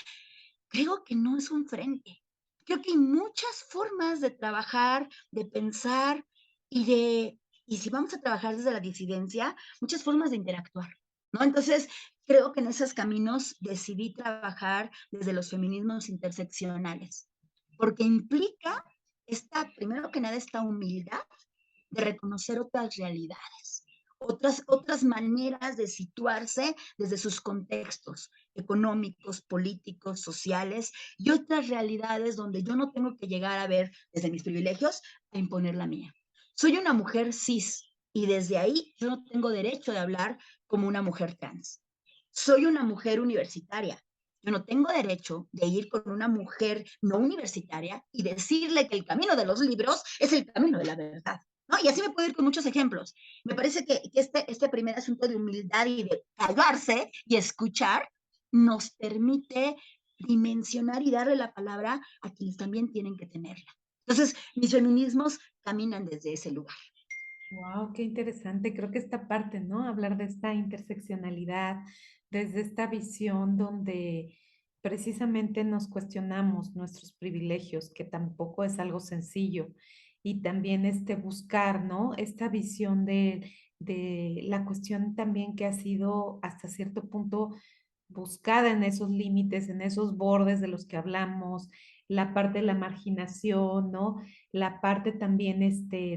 creo que no es un frente, creo que hay muchas formas de trabajar, de pensar y si vamos a trabajar desde la disidencia, muchas formas de interactuar, ¿no? Entonces, creo que en esos caminos decidí trabajar desde los feminismos interseccionales, porque implica primero que nada, esta humildad de reconocer otras realidades, otras maneras de situarse desde sus contextos económicos, políticos, sociales y otras realidades donde yo no tengo que llegar a ver desde mis privilegios a imponer la mía. Soy una mujer cis y desde ahí yo no tengo derecho de hablar como una mujer trans. Soy una mujer universitaria. Yo no tengo derecho de ir con una mujer no universitaria y decirle que el camino de los libros es el camino de la verdad. ¿No? Y así me puedo ir con muchos ejemplos. Me parece que este primer asunto de humildad y de callarse y escuchar nos permite dimensionar y darle la palabra a quienes también tienen que tenerla. Entonces, mis feminismos caminan desde ese lugar. Wow, qué interesante. Creo que esta parte, ¿no? Hablar de esta interseccionalidad, desde esta visión donde precisamente nos cuestionamos nuestros privilegios, que tampoco es algo sencillo, y también este buscar, ¿no? Esta visión de la cuestión también que ha sido hasta cierto punto buscada en esos límites, en esos bordes de los que hablamos, la parte de la marginación, ¿no? La parte también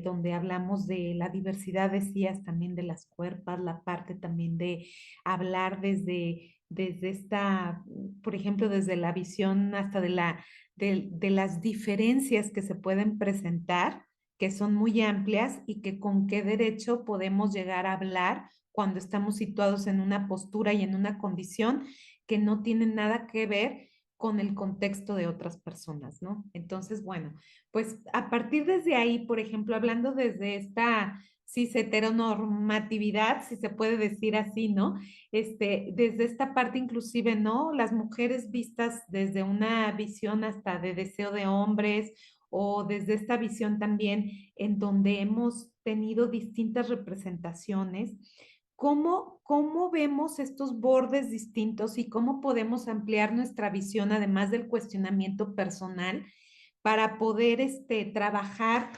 donde hablamos de la diversidad, decías también de las cuerpas, la parte también de hablar desde esta, por ejemplo, desde la visión hasta de las diferencias que se pueden presentar, que son muy amplias y que con qué derecho podemos llegar a hablar cuando estamos situados en una postura y en una condición que no tiene nada que ver con el contexto de otras personas, ¿no? Entonces, bueno, pues a partir desde ahí, por ejemplo, hablando desde esta cis heteronormatividad, si se puede decir así, ¿no? Desde esta parte inclusive, ¿no? Las mujeres vistas desde una visión hasta de deseo de hombres o desde esta visión también en donde hemos tenido distintas representaciones. ¿Cómo vemos estos bordes distintos y cómo podemos ampliar nuestra visión, además del cuestionamiento personal, para poder trabajar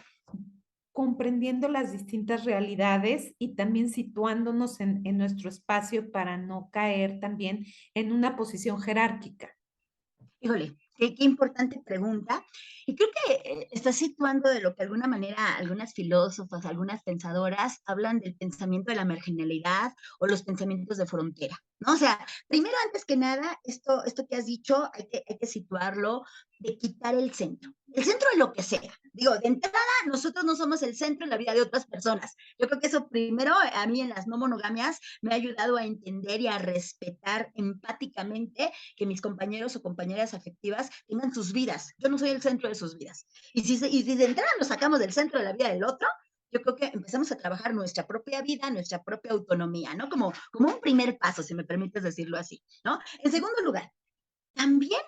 comprendiendo las distintas realidades y también situándonos en nuestro espacio para no caer también en una posición jerárquica? Híjole, qué importante pregunta. Y creo que estás situando de lo que de alguna manera algunas filósofas, algunas pensadoras hablan del pensamiento de la marginalidad o los pensamientos de frontera, ¿no? O sea, primero, antes que nada, esto que has dicho, hay que situarlo de quitar el centro de lo que sea. Digo, de entrada, nosotros no somos el centro en la vida de otras personas. Yo creo que eso primero, a mí en las no monogamias, me ha ayudado a entender y a respetar empáticamente que mis compañeros o compañeras afectivas tengan sus vidas. Yo no soy el centro de sus vidas. Y si de entrada nos sacamos del centro de la vida del otro, yo creo que empezamos a trabajar nuestra propia vida, nuestra propia autonomía, ¿no? Como un primer paso, si me permites decirlo así, ¿no? En segundo lugar, también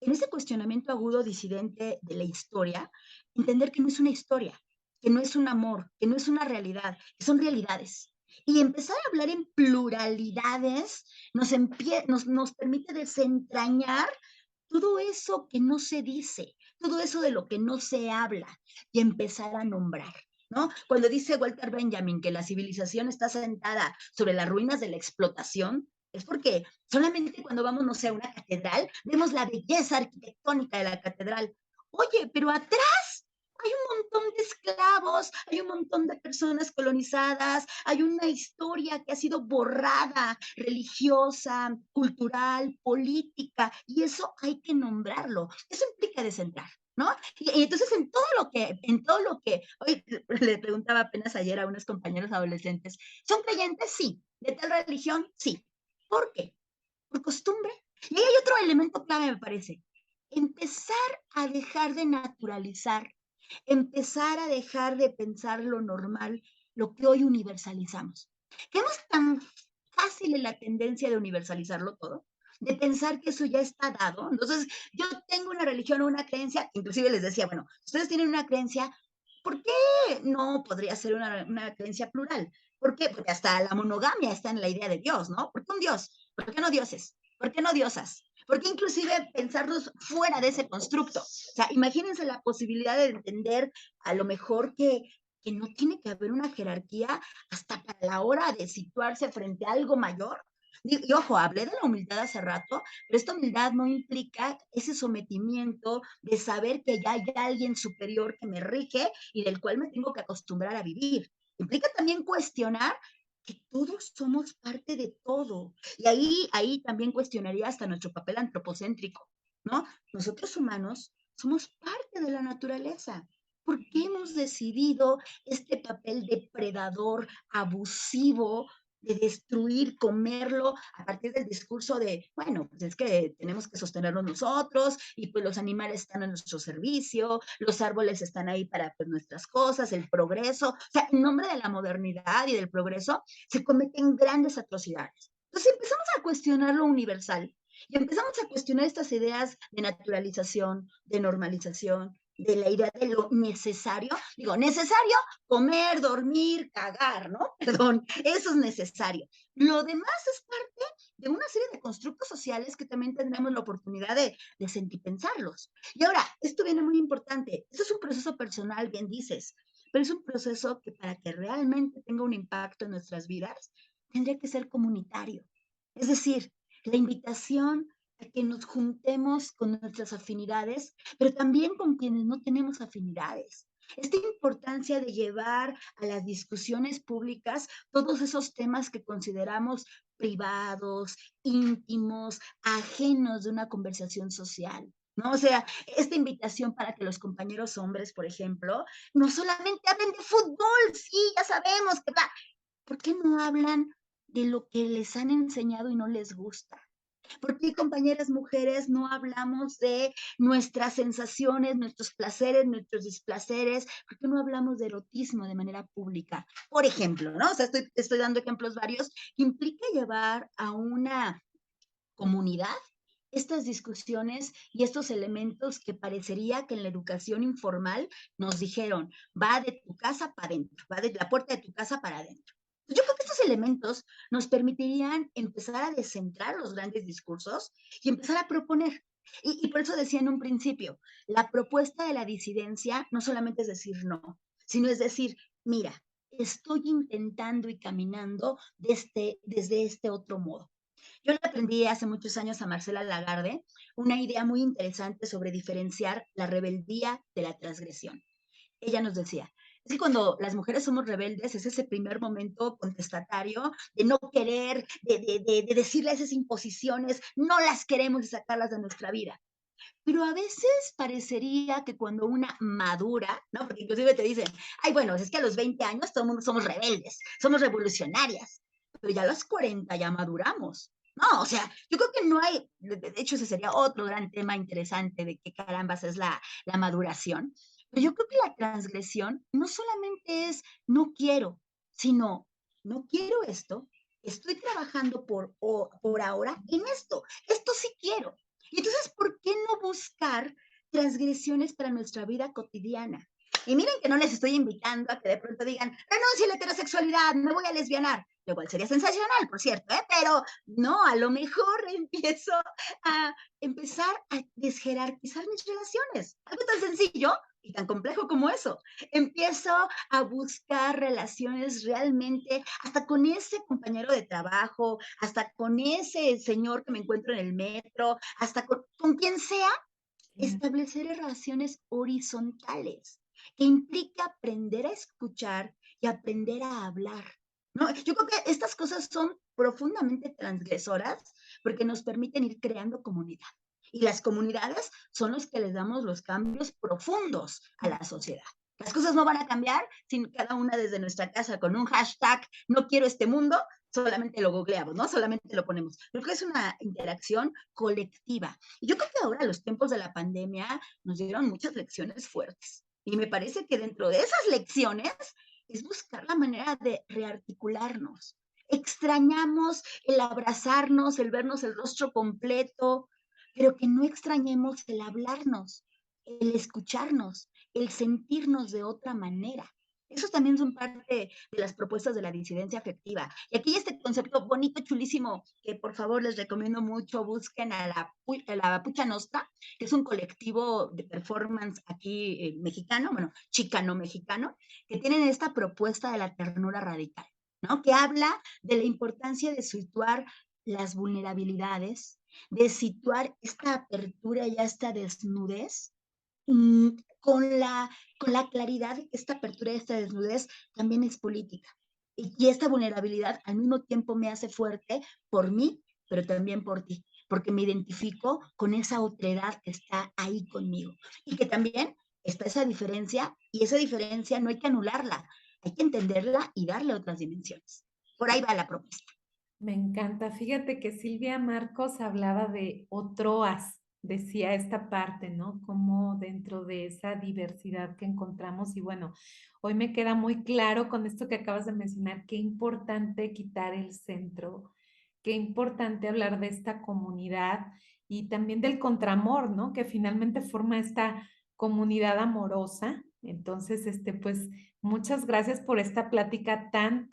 en ese cuestionamiento agudo disidente de la historia, entender que no es una historia, que no es un amor, que no es una realidad, que son realidades. Y empezar a hablar en pluralidades nos permite desentrañar todo eso que no se dice, todo eso de lo que no se habla y empezar a nombrar. ¿No? Cuando dice Walter Benjamin que la civilización está sentada sobre las ruinas de la explotación, es porque solamente cuando vamos, no sé, a una catedral, vemos la belleza arquitectónica de la catedral. Oye, pero atrás hay un montón de esclavos, hay un montón de personas colonizadas, hay una historia que ha sido borrada, religiosa, cultural, política, y eso hay que nombrarlo. Eso implica descentrar. ¿No? Y entonces hoy le preguntaba apenas ayer a unos compañeros adolescentes, ¿son creyentes? Sí. ¿De tal religión? Sí. ¿Por qué? Por costumbre. Y ahí hay otro elemento clave, me parece. Empezar a dejar de naturalizar, empezar a dejar de pensar lo normal, lo que hoy universalizamos. ¿Tenemos tan fácil en la tendencia de universalizarlo todo? De pensar que eso ya está dado. Entonces, yo tengo una religión o una creencia, inclusive les decía, bueno, ustedes tienen una creencia, ¿por qué no podría ser una creencia plural? ¿Por qué? Porque hasta la monogamia está en la idea de Dios, ¿no? ¿Por qué un Dios? ¿Por qué no dioses? ¿Por qué no diosas? ¿Por qué inclusive pensarnos fuera de ese constructo? O sea, imagínense la posibilidad de entender a lo mejor que no tiene que haber una jerarquía hasta para la hora de situarse frente a algo mayor. Y ojo, hablé de la humildad hace rato, pero esta humildad no implica ese sometimiento de saber que ya hay alguien superior que me rige y del cual me tengo que acostumbrar a vivir. Implica también cuestionar que todos somos parte de todo. Y ahí también cuestionaría hasta nuestro papel antropocéntrico, ¿no? Nosotros humanos somos parte de la naturaleza. ¿Por qué hemos decidido este papel depredador, abusivo, de destruir, comerlo a partir del discurso de, bueno, pues es que tenemos que sostenernos nosotros y pues los animales están a nuestro servicio, los árboles están ahí para pues, nuestras cosas, el progreso? O sea, en nombre de la modernidad y del progreso se cometen grandes atrocidades. Entonces empezamos a cuestionar lo universal y empezamos a cuestionar estas ideas de naturalización, de normalización, de la idea de lo necesario. Digo, necesario, comer, dormir, cagar, ¿no? Perdón, eso es necesario. Lo demás es parte de una serie de constructos sociales que también tendremos la oportunidad de sentipensarlos. Y ahora, esto viene muy importante. Esto es un proceso personal, bien dices, pero es un proceso que para que realmente tenga un impacto en nuestras vidas, tendría que ser comunitario. Es decir, la invitación a que nos juntemos con nuestras afinidades, pero también con quienes no tenemos afinidades. Esta importancia de llevar a las discusiones públicas todos esos temas que consideramos privados, íntimos, ajenos de una conversación social, ¿no? O sea, esta invitación para que los compañeros hombres, por ejemplo, no solamente hablen de fútbol, sí, ya sabemos que va. ¿Por qué no hablan de lo que les han enseñado y no les gusta? ¿Por qué, compañeras mujeres, no hablamos de nuestras sensaciones, nuestros placeres, nuestros displaceres? ¿Por qué no hablamos de erotismo de manera pública? Por ejemplo, ¿no? O sea, estoy dando ejemplos varios que implica llevar a una comunidad estas discusiones y estos elementos que parecería que en la educación informal nos dijeron, va de tu casa para adentro, va de la puerta de tu casa para adentro. Yo creo que estos elementos nos permitirían empezar a descentrar los grandes discursos y empezar a proponer. Y por eso decía en un principio, la propuesta de la disidencia no solamente es decir no, sino es decir, mira, estoy intentando y caminando desde este otro modo. Yo le aprendí hace muchos años a Marcela Lagarde una idea muy interesante sobre diferenciar la rebeldía de la transgresión. Ella nos decía, es que cuando las mujeres somos rebeldes es ese primer momento contestatario de no querer, de decirle esas imposiciones, no las queremos y sacarlas de nuestra vida. Pero a veces parecería que cuando una madura, ¿no? Porque inclusive te dicen, ay, bueno, es que a los 20 años todo el mundo somos rebeldes, somos revolucionarias, pero ya a los 40 ya maduramos. No, o sea, yo creo que no hay, de hecho ese sería otro gran tema interesante de qué carambas es la maduración, pero yo creo que la transgresión no solamente es no quiero, sino no quiero esto, estoy trabajando por ahora en esto sí quiero. Y entonces, ¿por qué no buscar transgresiones para nuestra vida cotidiana? Y miren que no les estoy invitando a que de pronto digan, renuncie a la heterosexualidad, me voy a lesbianar. Lo cual sería sensacional, por cierto, ¿eh? Pero no, a lo mejor empiezo a empezar a desjerarquizar mis relaciones. Algo tan sencillo y tan complejo como eso. Empiezo a buscar relaciones realmente, hasta con ese compañero de trabajo, hasta con ese señor que me encuentro en el metro, hasta con quien sea, establecer relaciones horizontales, que implica aprender a escuchar y aprender a hablar. ¿No? Yo creo que estas cosas son profundamente transgresoras porque nos permiten ir creando comunidad. Y las comunidades son los que les damos los cambios profundos a la sociedad. Las cosas no van a cambiar sin cada una desde nuestra casa con un hashtag no quiero este mundo, solamente lo googleamos, ¿no? Solamente lo ponemos. Creo que es una interacción colectiva. Y yo creo que ahora los tiempos de la pandemia nos dieron muchas lecciones fuertes. Y me parece que dentro de esas lecciones es buscar la manera de rearticularnos. Extrañamos el abrazarnos, el vernos el rostro completo, pero que no extrañemos el hablarnos, el escucharnos, el sentirnos de otra manera. Esos también son parte de las propuestas de la disidencia afectiva. Y aquí este concepto bonito, chulísimo, que por favor les recomiendo mucho, busquen a la Pucha Nostra, que es un colectivo de performance aquí mexicano, bueno, chicano-mexicano, que tienen esta propuesta de la ternura radical, ¿no? Que habla de la importancia de situar las vulnerabilidades, de situar esta apertura y esta desnudez mm, con la claridad de que esta apertura y esta desnudez también es política. Y esta vulnerabilidad al mismo tiempo me hace fuerte por mí, pero también por ti, porque me identifico con esa otredad que está ahí conmigo. Y que también está esa diferencia, y esa diferencia no hay que anularla, hay que entenderla y darle otras dimensiones. Por ahí va la propuesta. Me encanta. Fíjate que Silvia Marcos hablaba de otroas, decía esta parte, ¿no? Como dentro de esa diversidad que encontramos. Y bueno, hoy me queda muy claro con esto que acabas de mencionar, qué importante quitar el centro, qué importante hablar de esta comunidad y también del contramor, ¿no? Que finalmente forma esta comunidad amorosa. Entonces, pues muchas gracias por esta plática tan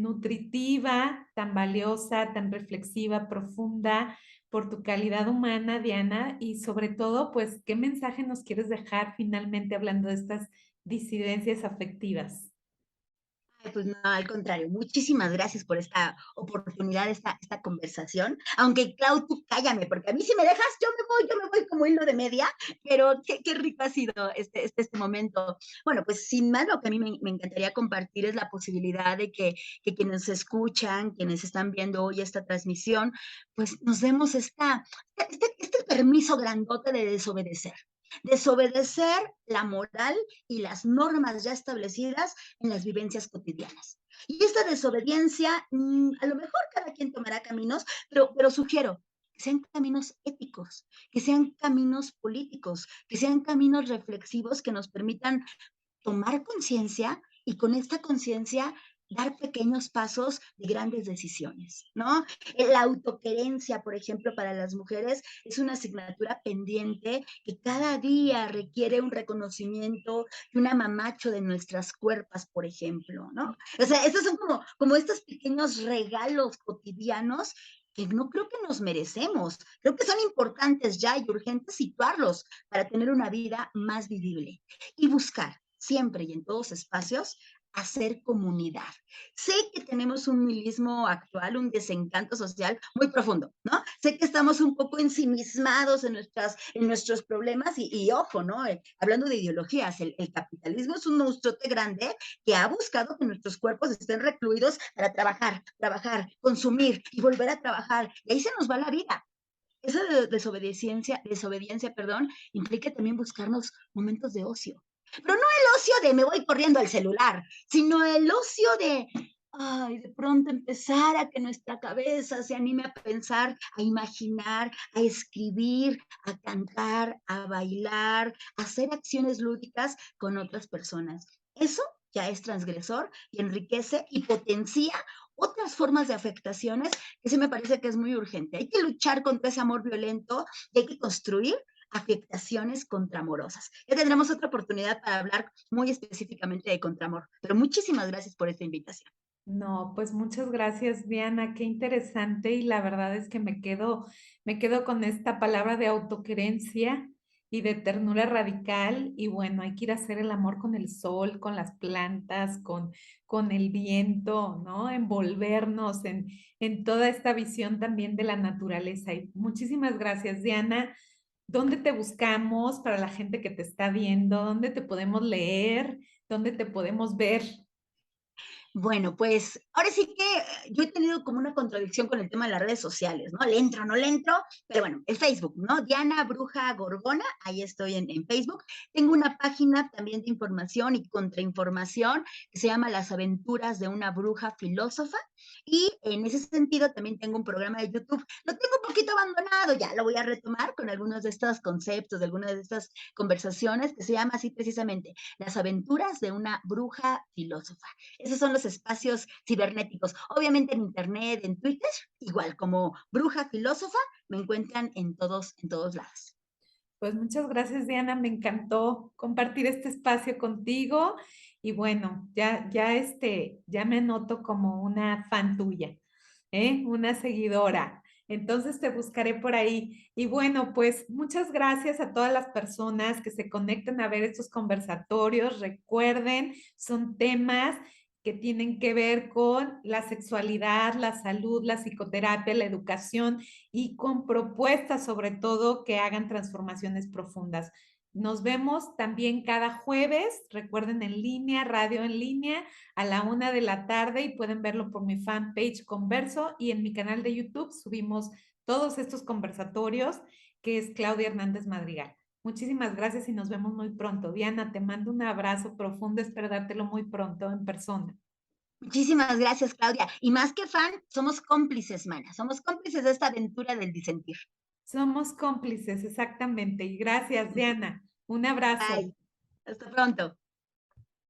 nutritiva, tan valiosa, tan reflexiva, profunda, por tu calidad humana, Diana, y sobre todo, pues, ¿qué mensaje nos quieres dejar finalmente hablando de estas disidencias afectivas? Ay, pues no, al contrario, muchísimas gracias por esta oportunidad, esta conversación. Aunque, Clau, tú cállame, porque a mí si me dejas, yo me voy como hilo de media, pero qué rico ha sido este momento. Bueno, pues sin más, lo que a mí me encantaría compartir es la posibilidad de que quienes escuchan, quienes están viendo hoy esta transmisión, pues nos demos este permiso grandote de desobedecer. Desobedecer la moral y las normas ya establecidas en las vivencias cotidianas. Y esta desobediencia, a lo mejor cada quien tomará caminos, pero sugiero que sean caminos éticos, que sean caminos políticos, que sean caminos reflexivos que nos permitan tomar conciencia y con esta conciencia dar pequeños pasos de grandes decisiones, ¿no? La autoquerencia, por ejemplo, para las mujeres es una asignatura pendiente que cada día requiere un reconocimiento y un amamacho de nuestras cuerpas, por ejemplo, ¿no? O sea, estos son como estos pequeños regalos cotidianos que no creo que nos merecemos. Creo que son importantes ya y urgentes situarlos para tener una vida más vivible y buscar siempre y en todos espacios hacer comunidad. Sé que tenemos un nihilismo actual, un desencanto social muy profundo, ¿no? Sé que estamos un poco ensimismados en nuestros problemas y ojo, ¿no? Hablando de ideologías, el capitalismo es un monstruote grande que ha buscado que nuestros cuerpos estén recluidos para trabajar, consumir y volver a trabajar. Y ahí se nos va la vida. Esa desobediencia, perdón, implica también buscarnos momentos de ocio. Pero no el ocio de me voy corriendo al celular, sino el ocio de, ay, de pronto empezar a que nuestra cabeza se anime a pensar, a imaginar, a escribir, a cantar, a bailar, a hacer acciones lúdicas con otras personas. Eso ya es transgresor y enriquece y potencia otras formas de afectaciones que sí me parece que es muy urgente. Hay que luchar contra ese amor violento y hay que construir afectaciones contramorosas. Ya tendremos otra oportunidad para hablar muy específicamente de contramor, pero muchísimas gracias por esta invitación. No, pues muchas gracias, Diana, qué interesante y la verdad es que me quedo con esta palabra de autoquerencia y de ternura radical y bueno, hay que ir a hacer el amor con el sol, con las plantas, con el viento, ¿no? Envolvernos en toda esta visión también de la naturaleza. Y muchísimas gracias, Diana. ¿Dónde te buscamos para la gente que te está viendo? ¿Dónde te podemos leer? ¿Dónde te podemos ver? Bueno, pues ahora sí que yo he tenido como una contradicción con el tema de las redes sociales, ¿no? Le entro, no le entro, pero bueno, el Facebook, ¿no? Diana Bruja Gorgona, ahí estoy en Facebook. Tengo una página también de información y contrainformación que se llama Las aventuras de una bruja filósofa. Y en ese sentido también tengo un programa de YouTube. Lo tengo un poquito abandonado, ya lo voy a retomar con algunos de estos conceptos, de algunas de estas conversaciones, que se llama así precisamente Las aventuras de una bruja filósofa. Esos son los espacios cibernéticos. Obviamente en Internet, en Twitter, igual como bruja filósofa, me encuentran en todos lados. Pues muchas gracias, Diana. Me encantó compartir este espacio contigo Y bueno, ya me noto como una fan tuya, ¿eh? Una seguidora. Entonces te buscaré por ahí. Y bueno, pues muchas gracias a todas las personas que se conecten a ver estos conversatorios. Recuerden, son temas que tienen que ver con la sexualidad, la salud, la psicoterapia, la educación y con propuestas sobre todo que hagan transformaciones profundas. Nos vemos también cada jueves, recuerden en línea, radio en línea, a la 1 de la tarde y pueden verlo por mi fanpage Converso y en mi canal de YouTube subimos todos estos conversatorios que es Claudia Hernández Madrigal. Muchísimas gracias y nos vemos muy pronto. Diana, te mando un abrazo profundo, espero dártelo muy pronto en persona. Muchísimas gracias, Claudia. Y más que fan, somos cómplices, mana. Somos cómplices de esta aventura del disentir. Somos cómplices, exactamente. Y gracias, Diana. Un abrazo. Bye. Hasta pronto.